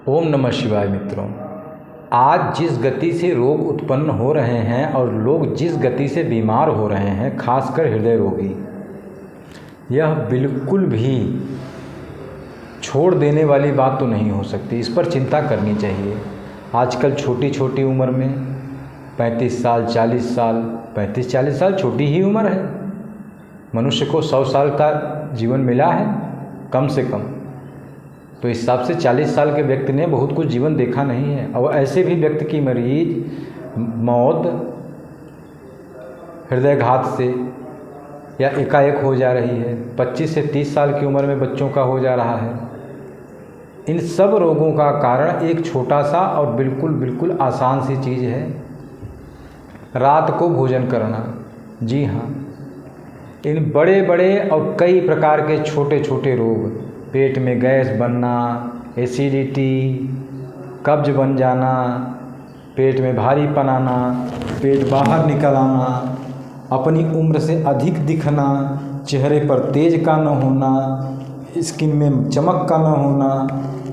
ओम नमः शिवाय मित्रों। आज जिस गति से रोग उत्पन्न हो रहे हैं और लोग जिस गति से बीमार हो रहे हैं, खासकर हृदय रोगी, यह बिल्कुल भी छोड़ देने वाली बात तो नहीं हो सकती। इस पर चिंता करनी चाहिए। आजकल छोटी छोटी उम्र में 35 साल 40 साल 35-40 साल छोटी ही उम्र है। मनुष्य को 100 साल का जीवन मिला है कम से कम, तो इस हिसाब से 40 साल के व्यक्ति ने बहुत कुछ जीवन देखा नहीं है। और ऐसे भी व्यक्ति की मरीज मौत हृदयघात से या एकाएक हो जा रही है। 25 से 30 साल की उम्र में बच्चों का हो जा रहा है। इन सब रोगों का कारण एक छोटा सा और बिल्कुल आसान सी चीज़ है, रात को भोजन करना। जी हाँ, इन बड़े बड़े और कई प्रकार के छोटे छोटे रोग, पेट में गैस बनना, एसिडिटी, कब्ज बन जाना, पेट में भारीपन आना, पेट बाहर निकल आना, अपनी उम्र से अधिक दिखना, चेहरे पर तेज का न होना, स्किन में चमक का न होना,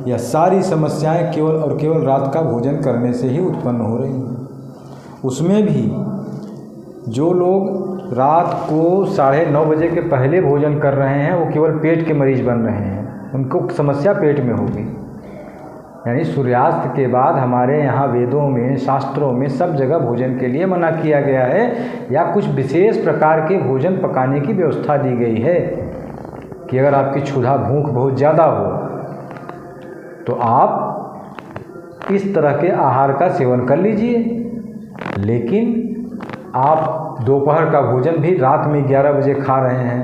यह सारी समस्याएं केवल और केवल रात का भोजन करने से ही उत्पन्न हो रही हैं। उसमें भी जो लोग रात को 9:30 बजे के पहले भोजन कर रहे हैं, वो केवल पेट के मरीज बन रहे हैं। उनको समस्या पेट में होगी। यानी सूर्यास्त के बाद हमारे यहाँ वेदों में, शास्त्रों में सब जगह भोजन के लिए मना किया गया है, या कुछ विशेष प्रकार के भोजन पकाने की व्यवस्था दी गई है कि अगर आपकी क्षुधा भूख बहुत ज़्यादा हो तो आप इस तरह के आहार का सेवन कर लीजिए। लेकिन आप दोपहर का भोजन भी रात में 11 बजे खा रहे हैं।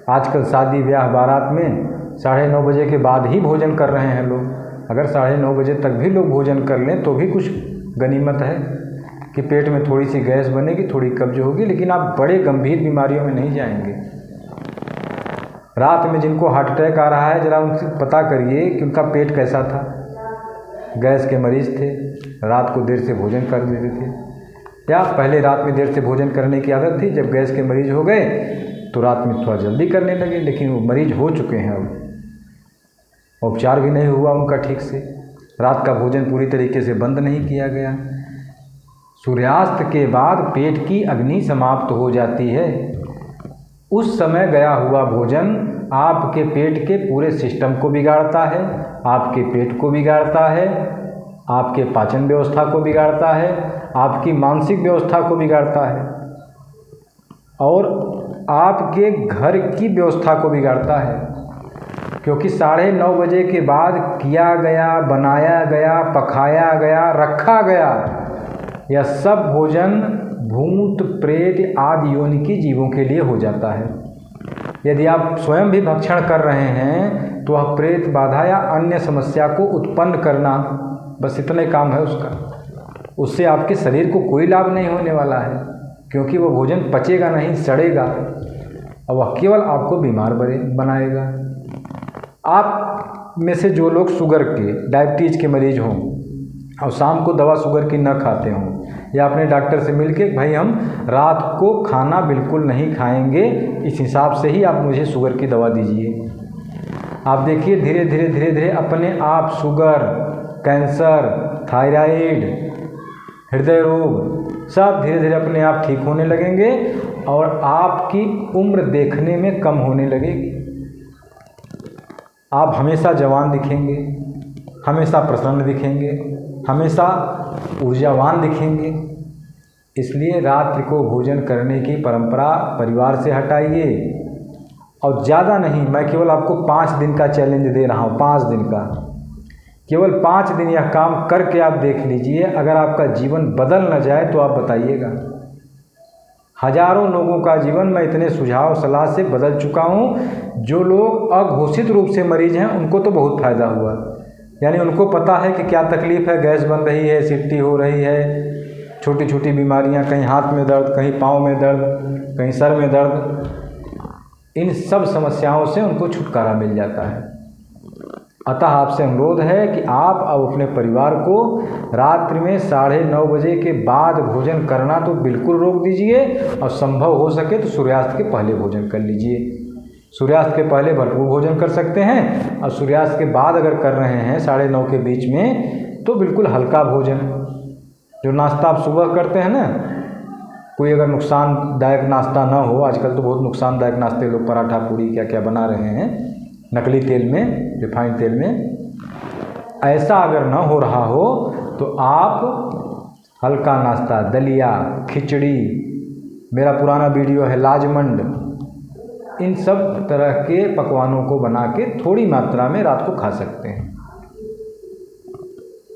आजकल शादी ब्याह बारात में 9:30 बजे के बाद ही भोजन कर रहे हैं लोग। अगर 9:30 बजे तक भी लोग भोजन कर लें तो भी कुछ गनीमत है कि पेट में थोड़ी सी गैस बनेगी, थोड़ी कब्ज होगी, लेकिन आप बड़े गंभीर बीमारियों में नहीं जाएंगे। रात में जिनको हार्ट अटैक आ रहा है, ज़रा उनसे पता करिए कि उनका पेट कैसा था। गैस के मरीज़ थे, रात को देर से भोजन कर देते थे, या पहले रात में देर से भोजन करने की आदत थी, जब गैस के मरीज हो गए तो रात में थोड़ा जल्दी करने लगे, लेकिन वो मरीज हो चुके हैं। अब उपचार भी नहीं हुआ उनका ठीक से, रात का भोजन पूरी तरीके से बंद नहीं किया गया। सूर्यास्त के बाद पेट की अग्नि समाप्त हो जाती है। उस समय गया हुआ भोजन आपके पेट के पूरे सिस्टम को बिगाड़ता है, आपके पेट को बिगाड़ता है, आपके पाचन व्यवस्था को बिगाड़ता है, आपकी मानसिक व्यवस्था को बिगाड़ता है, और आपके घर की व्यवस्था को बिगाड़ता है। क्योंकि 9:30 बजे के बाद किया गया, बनाया गया, पकाया गया, रखा गया, यह सब भोजन भूत प्रेत आदि योनि की जीवों के लिए हो जाता है। यदि आप स्वयं भी भक्षण कर रहे हैं तो वह प्रेत बाधा या अन्य समस्या को उत्पन्न करना, बस इतने काम है उसका। उससे आपके शरीर को कोई लाभ नहीं होने वाला है, क्योंकि वह भोजन पचेगा नहीं, सड़ेगा, और वह केवल आपको बीमार बनाएगा। आप में से जो लोग शुगर के, डायबिटीज़ के मरीज हों और शाम को दवा शुगर की न खाते हों, या अपने डॉक्टर से मिलके भाई हम रात को खाना बिल्कुल नहीं खाएंगे, इस हिसाब से ही आप मुझे शुगर की दवा दीजिए। आप देखिए धीरे धीरे अपने आप शुगर, कैंसर, थायराइड, हृदय रोग सब धीरे धीरे अपने आप ठीक होने लगेंगे, और आपकी उम्र देखने में कम होने लगेगी। आप हमेशा जवान दिखेंगे, हमेशा प्रसन्न दिखेंगे, हमेशा ऊर्जावान दिखेंगे। इसलिए रात्रि को भोजन करने की परंपरा परिवार से हटाइए। और ज़्यादा नहीं, मैं केवल आपको 5 दिन का चैलेंज दे रहा हूँ, 5 दिन का। केवल 5 दिन यह काम करके आप देख लीजिए। अगर आपका जीवन बदल न जाए तो आप बताइएगा। हजारों लोगों का जीवन मैं इतने सुझाव सलाह से बदल चुका हूँ। जो लोग अघोषित रूप से मरीज हैं उनको तो बहुत फ़ायदा हुआ, यानी उनको पता है कि क्या तकलीफ़ है, गैस बन रही है, एसिडिटी हो रही है, छोटी छोटी बीमारियाँ, कहीं हाथ में दर्द, कहीं पाँव में दर्द, कहीं सर में दर्द, इन सब समस्याओं से उनको छुटकारा मिल जाता है। अतः आपसे अनुरोध है कि आप अब अपने परिवार को रात्रि में 9:30 बजे के बाद भोजन करना तो बिल्कुल रोक दीजिए, और संभव हो सके तो सूर्यास्त के पहले भोजन कर लीजिए। सूर्यास्त के पहले भरपूर भोजन कर सकते हैं, और सूर्यास्त के बाद अगर कर रहे हैं 9:30 के बीच में तो बिल्कुल हल्का भोजन। जो नाश्ता आप सुबह करते हैं ना, कोई अगर नुकसानदायक नाश्ता ना हो, आजकल तो बहुत नुकसानदायक नाश्ते लोग पराठा पूड़ी क्या क्या बना रहे हैं नकली तेल में, रिफाइंड तेल में, ऐसा अगर ना हो रहा हो तो आप हल्का नाश्ता, दलिया, खिचड़ी, मेरा पुराना वीडियो है लाजमंड, इन सब तरह के पकवानों को बना के थोड़ी मात्रा में रात को खा सकते हैं।